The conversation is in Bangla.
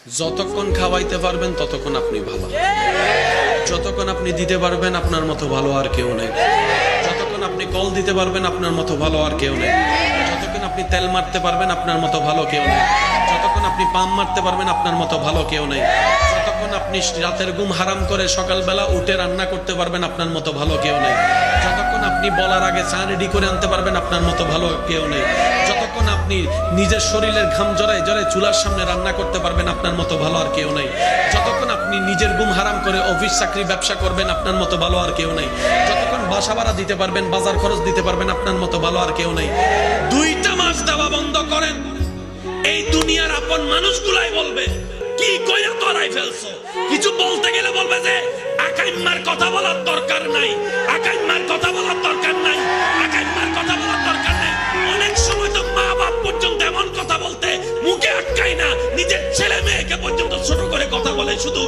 যতক্ষণ খাওয়াইতে পারবেন ততক্ষণ আপনি ভালো, যতক্ষণ আপনি দিতে পারবেন আপনার মতো ভালো আর কেউ নেই, যতক্ষণ আপনি কল দিতে পারবেন আপনার মতো ভালো আর কেউ নেই, যতক্ষণ আপনি তেল মারতে পারবেন আপনার মতো ভালো কেউ নেই, যতক্ষণ আপনি পাম মারতে পারবেন আপনার মতো ভালো কেউ নেই, যতক্ষণ আপনি রাতের ঘুম হারাম করে সকালবেলা উঠে রান্না করতে পারবেন আপনার মতো ভালো কেউ নেই, যতক্ষণ আপনি বলার আগে চা রেডি করে আনতে পারবেন আপনার মতো ভালো কেউ নেই, যতক্ষণ আপনি নিজের শরীরের ঘাম জড়ায় জড়ায় চুলার সামনে রান্না করতে পারবেন আপনার মতো ভালো আর কেউ নেই, যতক্ষণ আপনি নিজের ঘুম হারাম করে অফিস চাকরি ব্যবসা করবেন আপনার মতো ভালো আর কেউ নেই, যতক্ষণ বাসা ভাড়া দিতে পারবেন বাজার খরচ দিতে পারবেন আপনার মতো ভালো আর কেউ নেই। 2টা মাস দেওয়া বন্ধ করেন, এই দুনিয়ার আপন মানুষগুলাই বলবে কি কইয়া তোরাই ফেলছো, কিছু বলতে গেলে বলবে যে আকাইম্মার কথা বলার দরকার নাই, আকাইম্মার কথা বলার দরকার নাই, আকাইম্মার কথা বলার দরকার নাই। অনেক সময় তো মা বাপ পর্যন্ত এমন কথা বলতে মুখে আটকায় না, নিজের ছেলে মেয়েকে পর্যন্ত ছোট করে কথা বলে, শুধু